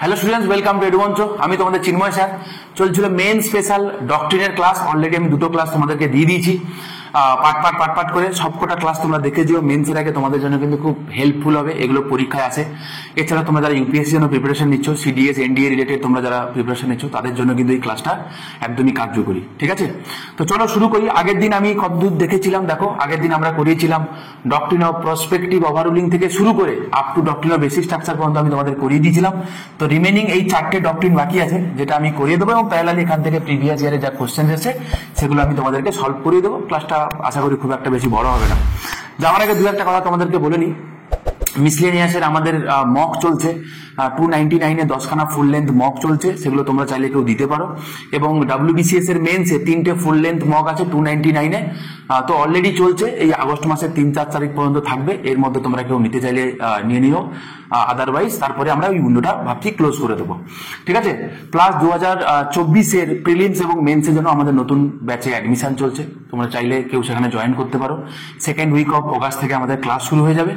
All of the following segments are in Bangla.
Hello students, welcome to Edumantra. আমি তোমাদের চিন্ময় স্যার। চলছিল মেন স্পেশাল ডক্ট্রিনের ক্লাস। অলরেডি আমি দুটো ক্লাস তোমাদেরকে দিয়ে দিয়েছি পাট করে। সবকটা ক্লাস তোমরা দেখে দিও। মেন্সের আগে তোমাদের জন্য কিন্তু খুব হেল্পফুল হবে, এগুলো পরীক্ষায় আসে। এছাড়া তোমরা যারা ইউপিএসসি জন্য প্রিপারেশন নিচ্ছ, সিডিএস এনডিএ রিলেটেড তোমরা যারা প্রিপারেশন নিচ্ছ, তাদের জন্য কিন্তু এই ক্লাসটা একদমই কার্যকরী। ঠিক আছে, তো চলো শুরু করি। আগের দিন আমি কতদূর দেখেছিলাম দেখো। আগের দিন আমরা করিয়েছিলাম ডক্ট্রিন অফ প্রসপেক্টিভ ওভাররুলিং থেকে শুরু করে up to doctrine of basic structure পর্যন্ত আমি তোমাদের করিয়ে দিয়েছিলাম। তো রিমেনিং এই 4টে ডক্ট্রিন বাকি আছে, যেটা আমি করিয়ে দেবো, এবং প্যারালালি এখান থেকে প্রিভিয়াস ইয়ারে যা কোশ্চেন এসেছে সেগুলো আমি তোমাদেরকে সলভ করিয়ে দেবো। ক্লাসটা আশা করি খুব একটা বেশি বড় হবে না। যাওয়ার আগে দু একটা কথা তোমাদেরকে বলে নিই। মিসলেনিয়াসের আমাদের মক চলছে 299 10খানা ফুল লেন্থ মক চলছে, সেগুলো তোমরা চাইলে কেউ দিতে পারো। এবং WBCS এর মেন্সে 3টে ফুল লেন্থ মক আছে 299 তো অলরেডি চলছে। এই আগস্ট মাসের 3-4 তারিখ পর্যন্ত থাকবে। এর মধ্যে তোমরা কেউ নিতে চাইলে নিয়ে নিও, আদারওয়াইজ তারপরে আমরা ওই উইন্ডোটা ভাবছি ক্লোজ করে দেবো। ঠিক আছে। প্লাস 2024 প্রিলিমস এবং মেন্সের জন্য আমাদের নতুন ব্যাচে অ্যাডমিশন চলছে। তোমরা চাইলে কেউ সেখানে জয়েন করতে পারো। সেকেন্ড উইক অফ অগাস্ট থেকে আমাদের ক্লাস শুরু হয়ে যাবে।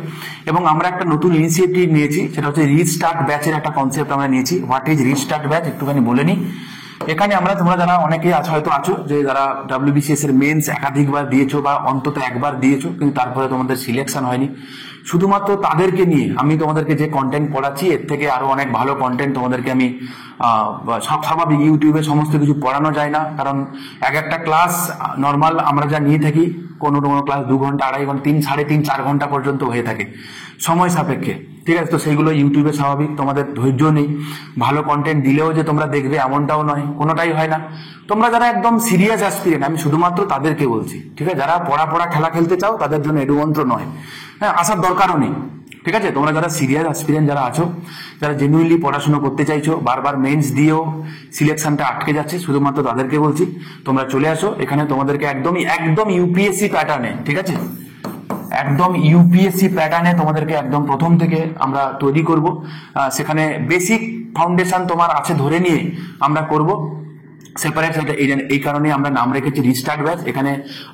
এবং আমরা একটা নতুন ইনিশিয়েটিভ নিয়েছি, সেটা হচ্ছে রিস্টার্ট ব্যাচের একটা কনসেপ্ট আমরা নিয়েছি। হোয়াট ইজ রিস্টার্ট ব্যাচ একটুখানি বলে নিই। এখানে আমরা তোমরা যারা অনেকে হয়তো আছো যে যারা WBCS এর মেন্স একাধিকবার দিয়েছো বা অন্তত একবার দিয়েছো, কিন্তু তারপরে তোমাদের সিলেকশন হয়নি, শুধুমাত্র তাদেরকে নিয়ে আমি তোমাদেরকে যে কন্টেন্ট পড়াচ্ছি, এর থেকে আরো অনেক ভালো কন্টেন্ট তোমাদেরকে আমি স্বাভাবিক ইউটিউবে সমস্ত কিছু পড়ানো যায় না। কারণ একটা ক্লাস নর্মাল আমরা যা নিয়ে থাকি, কোনো ক্লাস 2 ঘন্টা, 2.5 ঘন্টা, 3-3.5-4 ঘন্টা পর্যন্ত হয়ে থাকে সময় সাপেক্ষে। ঠিক আছে, তো সেইগুলো ইউটিউবে স্বাভাবিক তোমাদের ধৈর্য নেই। ভালো কন্টেন্ট দিলেও যে তোমরা দেখবে এমনটাও নয়, কোনোটাই হয় না। তোমরা যারা একদম সিরিয়াস অ্যাসপিরেন্ট, আমি শুধুমাত্র তাদেরকে বলছি। ঠিক আছে, যারা পড়া খেলা খেলতে চাও তাদের জন্য এডুমন্ত্র নয়, হ্যাঁ, আসার দরকারও নেই। ঠিক আছে, তোমরা যারা সিরিয়াস অ্যাসপিরেন্ট যারা আছো, যারা জেনুইনলি পড়াশোনা করতে চাইছো, বারবার মেন্স দিয়েও সিলেকশনটা আটকে যাচ্ছে, শুধুমাত্র তাদেরকে বলছি তোমরা চলে আসো এখানে। তোমাদেরকে একদম ইউপিএসসি প্যাটার্নে, ঠিক আছে, একদম ইউপিএসসি প্যাটার্নে তোমাদেরকে একদম প্রথম থেকে আমরা তৈরি করব। সেখানে বেসিক ফাউন্ডেশন তোমার আছে ধরে নিয়ে আমরা করব সেপারেট। এই কারণে আমরা নাম রেখেছি রিস্টার্ট ব্যাচ। এখানে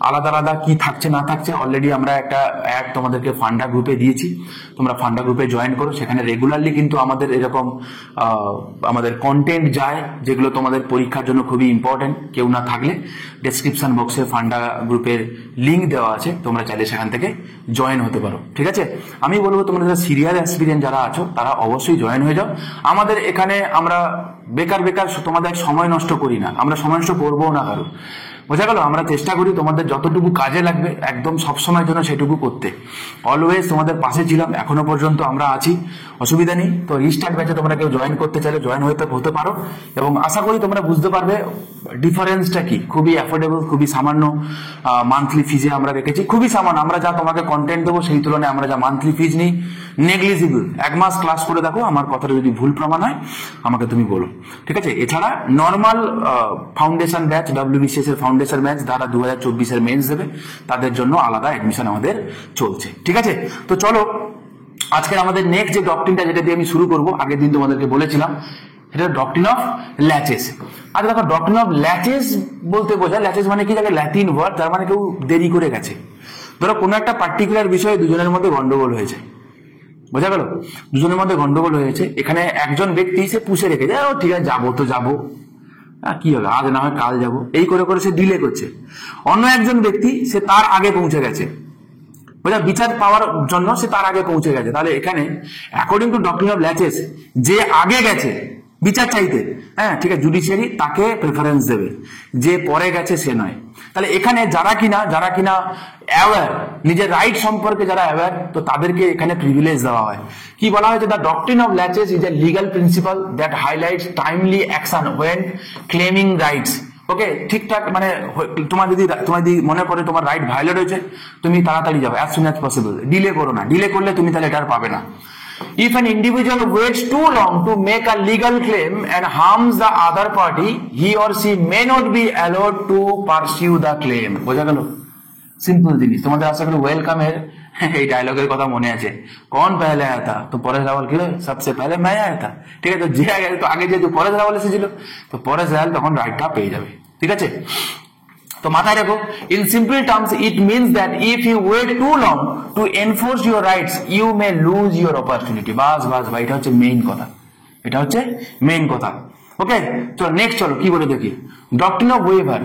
আলাদা আলাদা কি থাকছে না থাকছে অলরেডি আমরা একটা অ্যাড তোমাদেরকে ফান্ডা গ্রুপে দিয়েছি। তোমরা ফান্ডা গ্রুপে জয়েন করো। সেখানে রেগুলারলি কিন্তু আমাদের এরকম আমাদের কন্টেন্ট যায়, যেগুলো তোমাদের পরীক্ষার জন্য খুবই ইম্পর্টেন্ট। কেউ না থাকলে ডেসক্রিপশন বক্সে ফান্ডা গ্রুপের লিঙ্ক দেওয়া আছে, তোমরা চাইলে সেখান থেকে জয়েন হতে পারো। ঠিক আছে, আমি বলবো তোমরা যারা সিরিয়াস এক্সপিরিয়েন্স যারা আছো তারা অবশ্যই জয়েন হয়ে যাও আমাদের এখানে। আমরা বেকার তোমাদের সময় নষ্ট করি না, আমরা সময় নষ্ট করবো না কারো, বোঝা গেল। আমরা চেষ্টা করি তোমাদের যতটুকু কাজে লাগবে একদম সবসময়ের জন্য সেটুকু করতে। অলওয়েজ তোমাদের পাশে ছিলাম, এখনো পর্যন্ত আমরা আছি, অসুবিধা নেই। তো রিস্টার্ট ব্যাচে তোমরা কেউ জয়েন করতে চাইলে জয়েন হতে পারো। এবং আশা করি তোমরা বুঝতে পারবে ডিফারেন্সটা কি। খুবই অ্যাফোর্ডেবল, খুবই সামান্য মান্থলি ফিজে আমরা রেখেছি, খুবই সামান্য। আমরা যা তোমাকে কন্টেন্ট দেবো সেই তুলনায় আমরা যা মান্থলি ফিজ নিই নেগলিজিবল। 1 মাস ক্লাস করে দেখো, আমার কথাটা যদি ভুল প্রমাণ হয় আমাকে তুমি বলো। ঠিক আছে, এছাড়া নর্মাল ফাউন্ডেশন ব্যাচ, WBCS এর ফাউন্ডেশন ব্যাচ যারা 2024 মেন্স দেবে, তাদের জন্য আলাদা অ্যাডমিশন আমাদের চলছে। ঠিক আছে, তো চলো আজকে আমাদের নেক্সট যে ডক্ট্রিনটা, যেটা দিয়ে আমি শুরু করবো, আগের দিন তোমাদেরকে বলেছিলাম, এটা ডক্ট্রিন অফ ল্যাচেস। আচ্ছা দেখো, ডক্ট্রিন অফ ল্যাচেস বলতে বোঝায়, ল্যাচেস মানে কি, যাকে ল্যাটিন ওয়ার্ড, তার মানে কেউ দেরি করে গেছে। ধরো কোনো একটা পার্টিকুলার বিষয়ে দুজনের মধ্যে গন্ডগোল হয়েছে, বোঝা গেল, দুজনের মধ্যে গন্ডগোল হয়েছে। এখানে একজন ব্যক্তি সে পুষে রেখেছে, ঠিক আছে যাবো তো যাবো, কি হবে, আজ না হয় কাল যাবো, এই করে সে ডিলে করছে। অন্য একজন ব্যক্তি সে তার আগে পৌঁছে গেছে, বোঝা, বিচার পাওয়ার জন্য সে তার আগে পৌঁছে গেছে। তাহলে এখানে অ্যাকর্ডিং টু ডক্ট্রিন অফ ল্যাচেস, যে আগে গেছে বিচার চাইতে, হ্যাঁ ঠিক আছে, জুডিশিয়ারি তাকে প্রেফারেন্স দেবে, যে পরে গেছে সে নয়। তাহলে এখানে যারা কিনা অ্যাওয়্যার, নিজের রাইট সম্পর্কে যারা অ্যাওয়্যার, তো তাদেরকে এখানে প্রিভিলেজ দেওয়া হয়। কি বলা হয়েছে, the doctrine of laches is a legal principle that highlights timely action when claiming rights. Okay, ঠিকঠাক, মানে তোমার যদি মনে করে তোমার রাইট ভায়োলেট হয়েছে, তুমি তাড়াতাড়ি যাবে, as soon as possible, delay করো না। ডিলে করলে তুমি তাহলে এটা আর পাবে না। If an individual waits too long to make a legal claim and harms the other party, he or she may not be allowed to pursue the claim. বোঝা গেল, সিম্পল জিনিস। তোমাদের আশা করি ওয়েলকামের এই ডায়লগের কথা মনে আছে, কौन पहले आया था, তো পরেশ রাওয়াল কি সবসে পহলে मैं आया था। ঠিক আছে, যে আগে, তো আগে যেহেতু পরেশ রাওয়াল এসেছিল, তো পরেশ রাওয়াল তখন রাইটটা পেয়ে যাবে। ঠিক আছে, তো মাথায় রাখো, in simple terms it means that if you wait too long to enforce your rights, you may lose your opportunity. বাস, এটা হচ্ছে মেইন কথা। এটা হচ্ছে মেইন কথা। ওকে, চলো নেক্সট, চলো কি বলে দেখি ডক্ট্রিন অফ ওয়েভার।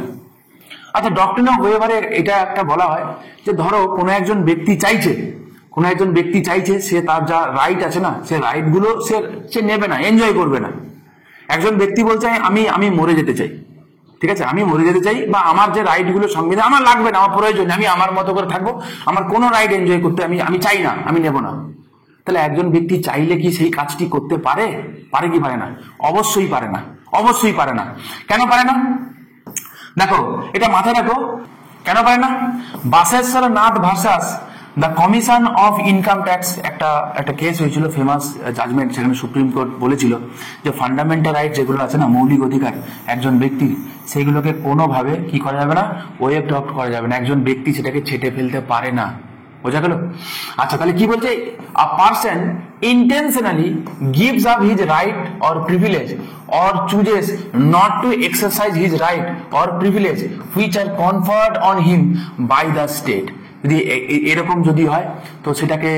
আচ্ছা, ডক্ট্রিন অফ ওয়েভারের এটা একটা বলা হয় যে ধরো কোনো একজন ব্যক্তি চাইছে সে তার যা রাইট আছে না, সে রাইট গুলো সে নেবে না, এনজয় করবে না। একজন ব্যক্তি বলছে আমি মরে যেতে চাই, ঠিক আছে, আমি মরে যেতে চাই, বা আমার যে রাইট গুলো সংবিধান আমার লাগবে না, আমার প্রয়োজন, আমি আমার মতো করে থাকবো, আমার কোনো রাইট এনজয় করতে আমি চাই না, আমি নেব না। তাহলে একজন ব্যক্তি চাইলে কি সেই কাজটি করতে পারে কি পারে না? অবশ্যই পারে না, অবশ্যই পারে না। কেন পারে না? দেখো, এটা মাথায় রাখো, কেন পারে না। Basheshar Nath versus the commission of income tax একটা কেস হয়েছিল, ফেমাস জাজমেন্ট। সেখানে সুপ্রিম কোর্ট বলেছিল যে ফান্ডামেন্টাল রাইট যেগুলো আছে না, মৌলিক অধিকার একজন ব্যক্তির, সেইগুলোকে কোনোভাবে কি করা যাবে না, ওয়েভ অফ করা যাবে না। একজন ব্যক্তি সেটাকে ছেটে ফেলতে পারে না। বোঝা গেল? আচ্ছা, তাহলে কি বলছে, আ person intentionally gives up his right or privilege or chooses not to exercise his right or privilege which are conferred on him by the state। যদি এরকম যদি হয় তো সেটাকে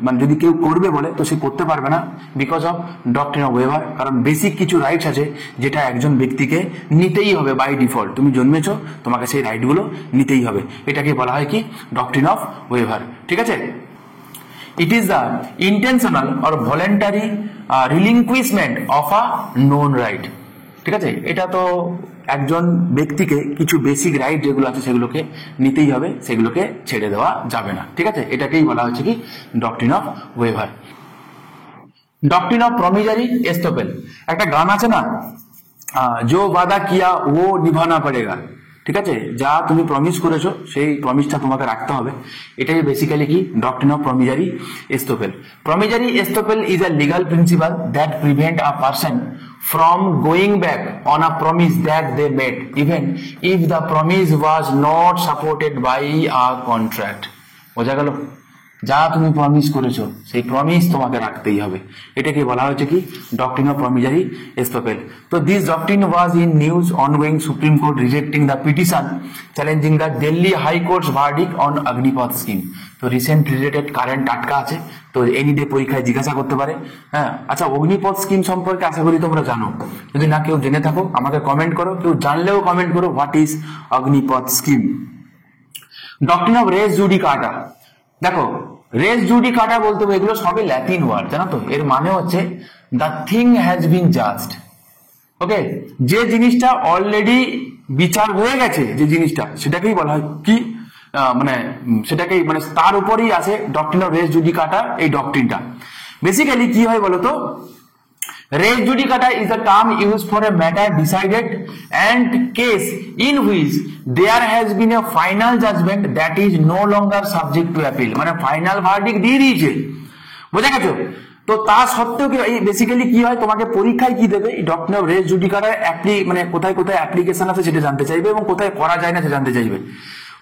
মানে যদি কেউ করবে বলে তো সে করতে পারবে না, because of doctrine of waiver. কারণ বেসিক কিছু রাইটস আছে যেটা একজন ব্যক্তিকে নিতেই হবে বাই ডিফল্ট। তুমি জন্মেছো, তোমাকে সেই রাইটগুলো নিতেই হবে। এটাকে বলা হয় কি, ডক্ট্রিন অফ ওয়েভার। ঠিক আছে? It is the intentional or voluntary relinquishment of a known right। ঠিক আছে? এটা তো একজন ব্যক্তিকে কিছু বেসিক রাইট যেগুলো আছে সেগুলোকে নিতেই হবে, সেগুলোকে ছেড়ে দেওয়া যাবে না। ঠিক আছে? এটাকেই বলা হচ্ছে কি, doctrine of waiver. Doctrine of promissory estoppel. একটা গান আছে না, জো বাদা কিয়া ও নিভানা পড়েগা। ঠিক আছে? যা তুমি প্রমিস করেছো সেই প্রমিসটা তোমাকে রাখতে হবে। এটাই বেসিক্যালি কি, doctrine of promissory estoppel. Promissory estoppel is a legal principle that prevent a person from going back on a promise that they made even if the promise was not supported by a contract। বোঝা গেল? যা তুমি প্রমিস করেছো সেই প্রমিস তোমাকে রাখতেই হবে। এটাকে বলা হচ্ছে কি, ডক্ট্রিন অফ প্রমিজারি এস্টোপেল। তো this doctrine was in news ongoing supreme court rejecting the petition challenging the Delhi high courts verdict on Agnipath scheme. তো রিসেন্ট রিলেটেড কারেন্ট টাটকা আছে, তো এনি ডে পরীক্ষায় জিজ্ঞাসা করতে পারে। হ্যাঁ, আচ্ছা, অগ্নিপথ স্কিম সম্পর্কে আশা করি তোমরা জানো। যদি না কেউ জেনে থাকো আমাকে কমেন্ট করো, কেউ জানলেও কমেন্ট করো, what is Agnipath scheme. Doctrine of res judicata. দেখো, রেস জুডিকাটা বলতে এগুলো সবই ল্যাটিন ওয়ার্ড, জানো তো? এর মানে হচ্ছে the thing has been judged. Okay, যে জিনিসটা অলরেডি বিচার হয়ে গেছে, যে জিনিসটা, সেটাকেই বলা হয় কি, মানে সেটাকেই মানে তার উপরেই আছে ডক্ট্রিন অফ রেস জুডিকাটা। এই ডক্ট্রিনটা বেসিক্যালি কি হয় বলতো, res judicata is a term used for a matter decided and case in which there has been a final judgment that is no longer subject to appeal। মানে ফাইনাল ভার্ডিক্ট দিয়ে দিয়েছে। বোঝা গেছে? তো তা সত্ত্বেও কি এই বেসিক্যালি কি হয়, তোমাকে পরীক্ষায় কি দেবে, এই ডক্ট্রিন অফ রেস জুডিকাটার মানে কোথায় কোথায় অ্যাপ্লিকেশন আছে সেটা জানতে চাইবে এবং কোথায় করা যায় না সেটা জানতে চাইবে।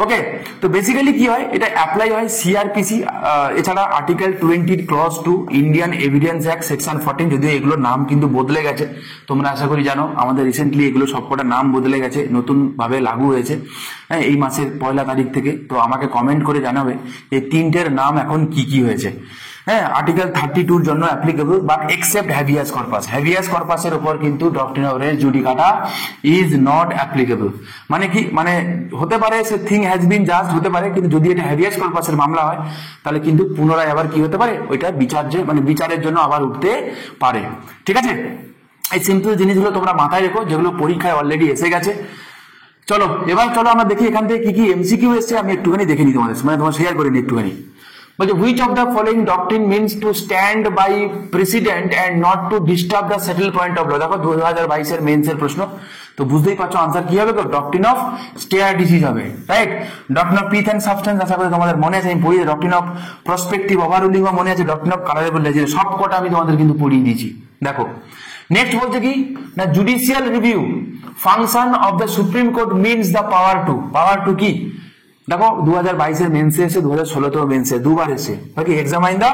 ওকে, তো বেসিক্যালি কি হয়, এটা অ্যাপ্লাই হয় সিআরপিসি, এছাড়া article 20 clause 2, Indian evidence act section 14। যদিও এগুলোর নাম কিন্তু বদলে গেছে, তোমরা আশা করি জানো। আমাদের রিসেন্টলি এগুলো সবকটা নাম বদলে গেছে, নতুন ভাবে লাগু হয়েছে হ্যাঁ এই মাসের 1 তারিখ থেকে। তো আমাকে কমেন্ট করে জানাবে এই তিনটের নাম এখন কি কি হয়েছে। হ্যাঁ, আর্টিকেল 32 জন্য applicable, but except habeas corpus. Habeas কর্পাসের উপর কিন্তু doctrine of res judicata is not applicable. মানে কি, মানে হতে পারে সে থিং হ্যাজ বিন জাজড হতে পারে, কিন্তু যদি এটা হ্যাভিয়াস কর্পাসের মামলা হয় তাহলে কিন্তু পুনরায় আবার কি হতে পারে, ওইটা বিচারের জন্য আবার উঠতে পারে। ঠিক আছে? এই সিম্পল জিনিসগুলো তোমরা মাথায় রেখো, যেগুলো পরীক্ষায় অলরেডি এসে গেছে। চলো আমরা দেখি এখান থেকে কি কি এমসিকিউ এসছে, আমি একটুখানি দেখে নিই তোমাদের, মানে তোমার শেয়ার করে নিই একটুখানি। বলছে, which of the following doctrine means to stand by precedent and not to disturb the settled point of law। দেখো 2022 এর মেন্স এর প্রশ্ন, তো বুঝতেই পারছো আনসার কি হবে, ডক্ট্রিন অফ স্টেয়ার ডিসিজ হবে, right. Doctrine of pith and substance আশা করি তোমাদের মনে আছে, আমি পড়িয়ে। ডক্ট্রিন অফ প্রসপেক্টিভ ওভাররুলিং ও মনে আছে। ডক্ট্রিন অফ কালারেবল লেজিসলেশন, সব কটা আমি তোমাদের কিন্তু পড়িয়ে দিয়েছি। দেখো নেক্সট বলছে কি না, judicial review function of the supreme court means the power to কি। দেখো 2022 এর মেন্সে এসে, 2016 মেন্সে দুবার এসে examine the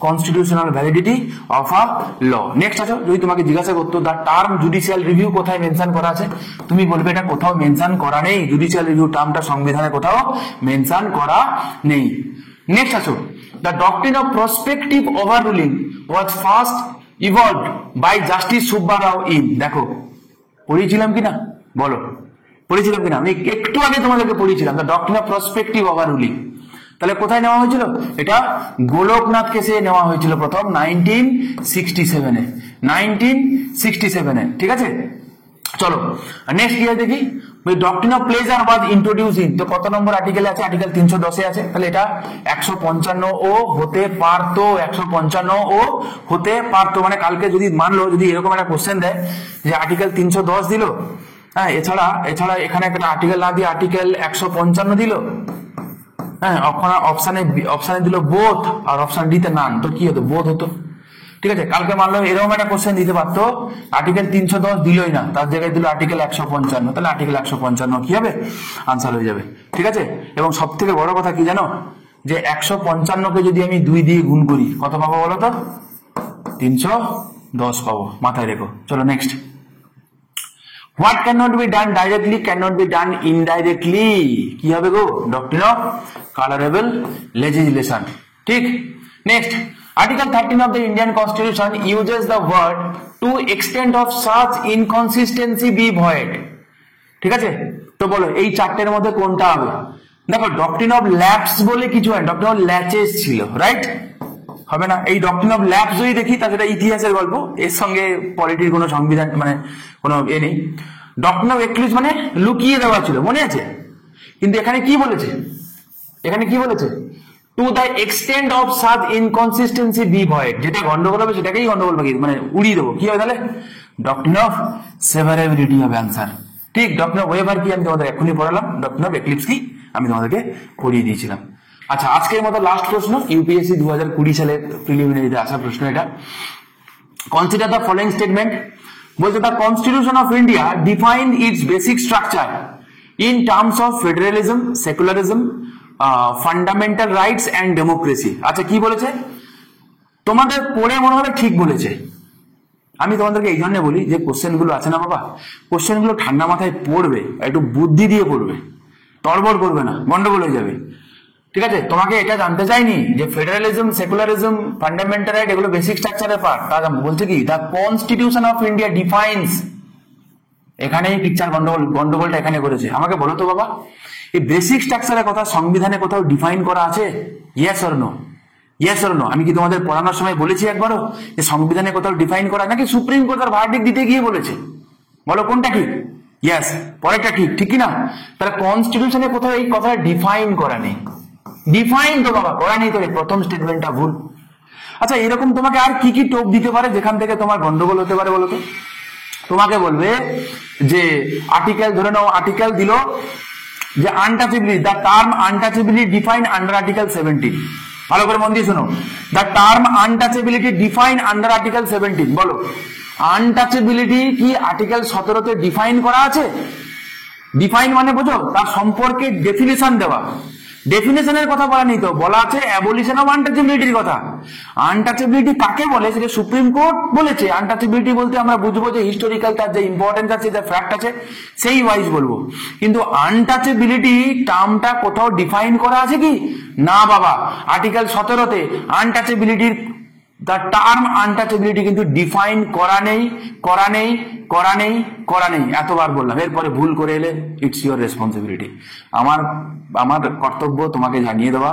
constitutional validity of a law. Next আছে, যদি তোমাকে জিজ্ঞাসা করতো দ্য টার্ম জুডিশিয়াল রিভিউ কোথায় মেনশন করা আছে, তুমি বলবে এটা কোথাও মেনশন করা নেই। জুডিশিয়াল রিভিউ টার্মটা সংবিধানে কোথাও মেনশন করা নেই। নেক্সট আছে, the doctrine of prospective overruling was first evolved by Justice Subba Rao in, দেখো পড়িয়েছিলাম কিনা বলো, পড়িয়েছিলাম কিনা? আমি একটু আগে তোমাদেরকে পড়িয়েছিলাম দ্য ডক্ট্রিন অফ প্রসপেক্টিভ ওভাররুলিং। তাহলে কোথায় নেওয়া হয়েছিল? এটা গোলকনাথ কেসে নেওয়া হয়েছিল প্রথম 1967-এ, 1967-এ, ঠিক আছে। চলো নেক্সট কি দেখি, doctrine of pleasure was introduce in, তো কত নম্বর আর্টিকেলে আছে? আর্টিকেল 310-এ আছে। তাহলে এটা 155 ও হতে পারতো, 155 ও হতে পারতো। মানে কালকে যদি মানলো, যদি এরকম একটা কোশ্চেন দেয় যে আর্টিকেল 310 দিল, হ্যাঁ, এছাড়া এখানে একটা আর্টিকেল না দিয়ে আর্টিকেল 155 দিল, হ্যাঁ, অপশানে দিল বোথ আর অপশন ডিতে নান, তো কি হতো? বোথ হতো, ঠিক আছে। কালকে মানলো এরকম একটা কোশ্চেন দিতে পারতো, আর্টিকেল 310 দিলই না, তার জায়গায় দিল আর্টিকেল 155, তাহলে আর্টিকেল 155 কি হবে? আনসার হয়ে যাবে, ঠিক আছে। এবং সব থেকে বড় কথা কি জানো, যে 155-কে যদি আমি 2 দিয়ে গুণ করি কত পাবো বলো তো? 310 পাবো, মাথায় রেখো। চলো next, what can not be done directly can not be done indirectly, কি হবে গো? ডক্ট্রিন অফ কালারেবল লেজিসলেশন, ঠিক। Next, Article 13 of the Indian Constitution uses the word to extent of such inconsistency be void, ঠিক আছে। তো বলো এই চারটের মধ্যে কোনটা হবে? দেখো ডক্ট্রিন অফ ল্যাপস বলে কিছু হয়, ডক্ট্রিন অফ ল্যাচেস ছিল, রাইট? হবে না? এই ডক্ট্রিন অফ ল্যাপস যদি দেখি তাহলে ইতিহাসের গল্প, এর সঙ্গে পলিটির কোনো সংবিধান মানে কোনো এ নেই। ডক্ট্রিন অফ এক্লিপস মানে লুকিয়ে দেওয়া ছিল, মনে আছে? কিন্তু এখানে কি বলেছে? এখানে কি বলেছে? To the extent of such inconsistency be void, যেটা গন্ডগোল হবে সেটাকেই গন্ডগোল মানে উড়িয়ে দেবো, কি হবে তাহলে? ডক্ট্রিন অফ সেভারেবিলিটি হবে আনসার, ঠিক। ডক্ট্রিন অফ ওয়েভার কি আমি তোমাদের এখনই পড়ালাম, ডক্ট্রিন অফ এক্লিপস কি আমি তোমাদেরকে পড়িয়ে দিয়েছিলাম। আচ্ছা, আজকের মতো লাস্ট প্রশ্ন, ইউপিএসসি 2020 সালের প্রিলিমিনারিতে আসা প্রশ্ন এটা। কনসিডার দ্য ফলোইং স্টেটমেন্ট, বলছে the constitution of India define it's basic structure in terms of federalism, secularism, fundamental rights and democracy. আচ্ছা, কি বলেছে? তোমাদের পড়ে মনে হবে ঠিক বলেছে। আমি তোমাদেরকে এই জন্য বলি যে কোশ্চেন গুলো আছে না বাবা, কোশ্চেন গুলো ঠান্ডা মাথায় পড়বে, একটু বুদ্ধি দিয়ে পড়বে, তড়বড় করবে না, গন্ডগোল হয়ে যাবে, ঠিক আছে। তোমাকে এটা জানতে চাইনি যে ফেডারেলিজম, সেকুলারিজম, ফান্ডামেন্টাল রাইট এগুলো বেসিক স্ট্রাকচারের পার্ট, তারা বলছে কি the constitution of India defines, এখানেই পিকচার গন্ডগোলটা এখানে করেছে। আমাকে বলো তো বাবা, এই বেসিক স্ট্রাকচারের কথা সংবিধানে কোথাও ডিফাইন করা আছে? Yes or no? Yes or no? আমি কি তোমাদের পড়ানোর সময় বলেছি একবারও যে সংবিধানে কোথাও ডিফাইন করা, নাকি সুপ্রিম কোর্ট তার ভার্ডিক্ট দিতে গিয়ে বলেছে? বলো কোনটা ঠিক? ইয়েস, পরেরটা ঠিক, ঠিক কি না? তাহলে কনস্টিটিউশনে কোথাও এই কথাটা ডিফাইন করা নেই, ডিফাইন তো বাবা করা নেই, তো প্রথম স্টেটমেন্টটা ভুল। আচ্ছা, এরকম তোমাকে আর কি কি টোপ দিতে পারে যেখান থেকে তোমার গন্ডগোল হতে পারে বলো তো? তোমাকে বলবে যে আর্টিকেল, ধরে নাও আর্টিকেল দিল যে untouchability, the term untouchability define under article 17, ভালো করে মন দিয়ে শোনো, the term untouchability define under article 17, বলো আনটাচেবিলিটি কি আর্টিকেল 17-তে ডিফাইন করা আছে? ডিফাইন মানে বোঝো, তার সম্পর্কে ডেফিনেশন দেওয়া, ডেফিনেশনের কথা বলা নেই তো, বলা আছে অ্যাবলিশন অফ আনটাচেবিলিটির কথা। আনটাচেবিলিটি কাকে বলে সেটা সুপ্রিম কোর্ট বলেছে। আনটাচেবিলিটি বলতে আমরা বুঝবো যে হিস্টোরিক্যাল, তার যে ইম্পর্টেন্স আছে, যে ফ্যাক্ট আছে সেই ওয়াইজ বলবো, কিন্তু আনটাচেবিলিটি টার্মটা কোথাও ডিফাইন করা আছে কি? না বাবা, আর্টিকেল 17-তে আনটাচেবিলিটির দ্য টার্ম আনটাচেবিলিটি কিন্তু ডিফাইন করা নেই, করা নেই, করা নেই, করা নেই, এতবার বললাম। এরপরে ভুল করে এলে ইটস ইউর রেসপন্সিবিলিটি। আমার কর্তব্য তোমাকে জানিয়ে দেওয়া,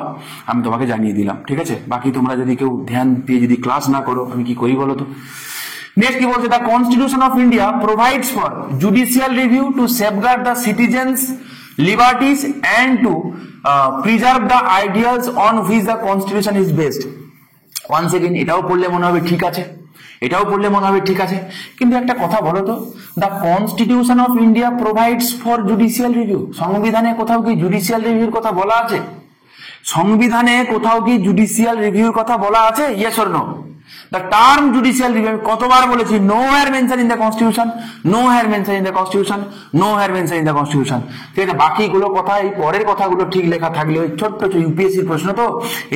আমি তোমাকে জানিয়ে দিলাম, ঠিক আছে। বাকি তোমরা যদি কেউ ধ্যান দিয়ে যদি ক্লাস না করো, আমি কি করি বলো তো? নেক্সট কি বলছে? The constitution of India provides for judicial review to safeguard the citizens liberties and to preserve the ideals on which the constitution is based. Once again এটাও পড়লে মনে হবে ঠিক আছে, এটাও পড়লে মনে হবে ঠিক আছে, কিন্তু একটা কথা বলো তো, the constitution of India provides for judicial review, সংবিধানে কোথাও কি জুডিশিয়াল রিভিউর কথা বলা আছে? সংবিধানে কোথাও কি জুডিশিয়াল রিভিউর কথা বলা আছে? Yes or no? The term judicial review কতবার বলেছি, nowhere mentioned in the constitution, nowhere mentioned in the constitution, nowhere mentioned in the constitution, ঠিক আছে। বাকিগুলো কথা, এই পরের কথাগুলো ঠিক লেখা থাকলে, ওই ছোট্ট ইউপিএসসির প্রশ্ন তো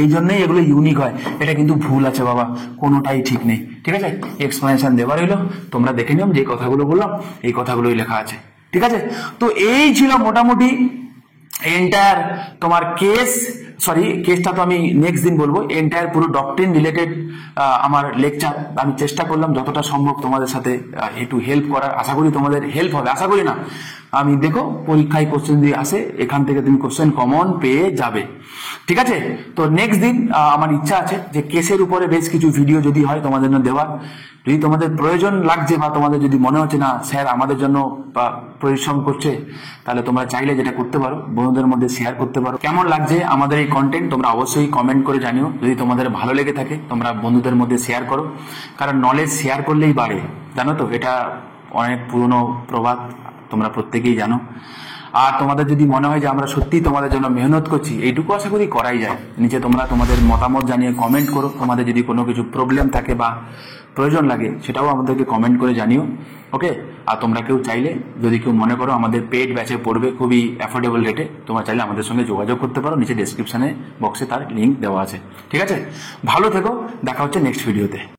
এই জন্যই এগুলো ইউনিক হয়। এটা কিন্তু ভুল আছে বাবা, কোনোটাই ঠিক নেই, ঠিক আছে। এক্সপ্লেনেশন দেওয়া রইলো, তোমরা দেখে নিও যে কথাগুলো বললাম এই কথাগুলোই লেখা আছে, ঠিক আছে। তো এই ছিল মোটামুটি এন্টায়ার তোমার কেস সরি কেসটা তো আমি নেক্সট দিন বলবো। এন্টায়ার পুরো ডক্ট্রিন রিলেটেড আমার লেকচার আমি চেষ্টা করলাম যতটা সম্ভব তোমাদের সাথে একটু হেল্প করার। আশা করি তোমাদের হেল্প হবে, আশা করি না, আমি দেখো পরীক্ষায় কোশ্চেন দিয়ে আসে, এখান থেকে তুমি কোশ্চেন কমন পেয়ে যাবে। ঠিক আছে, তো নেক্সট দিন আমার ইচ্ছা আছে যে কেসের উপরে বেশ কিছু ভিডিও যদি হয় তোমাদের জন্য দেওয়ার। যদি তোমাদের প্রয়োজন লাগছে বা তোমাদের যদি মনে হচ্ছে না স্যার আমাদের জন্য পরিশ্রম করছে, তাহলে তোমরা চাইলে যেটা করতে পারো বন্ধুদের মধ্যে শেয়ার করতে পারো। কেমন লাগছে আমাদের এই কন্টেন্ট তোমরা অবশ্যই কমেন্ট করে জানিও। যদি তোমাদের ভালো লেগে থাকে তোমরা বন্ধুদের মধ্যে শেয়ার করো, কারণ নলেজ শেয়ার করলেই বাড়ে, জানো তো, এটা অনেক পুরনো প্রবাদ, তোমরা প্রত্যেকেই জানো। আর তোমাদের যদি মনে হয় যে আমরা সত্যি তোমাদের জন্য মেহনত করছি, এইটুকু আশা করি করাই যায়। নিচে তোমরা তোমাদের মতামত জানিয়ে কমেন্ট করো। তোমাদের যদি কোনো কিছু প্রবলেম থাকে বা প্রয়োজন লাগে সেটাও আমাদেরকে কমেন্ট করে জানিও। ওকে, আর তোমরা কেউ চাইলে যদি কেউ মনে করো আমাদের পেড ব্যাচে পড়বে খুবই অ্যাফোর্ডেবল রেটে, তোমরা চাইলে আমাদের সঙ্গে যোগাযোগ করতে পারো। নিচে ডেসক্রিপশনে বক্সে তার লিঙ্ক দেওয়া আছে। ঠিক আছে, ভালো থেকো, দেখা হচ্ছে নেক্সট ভিডিওতে।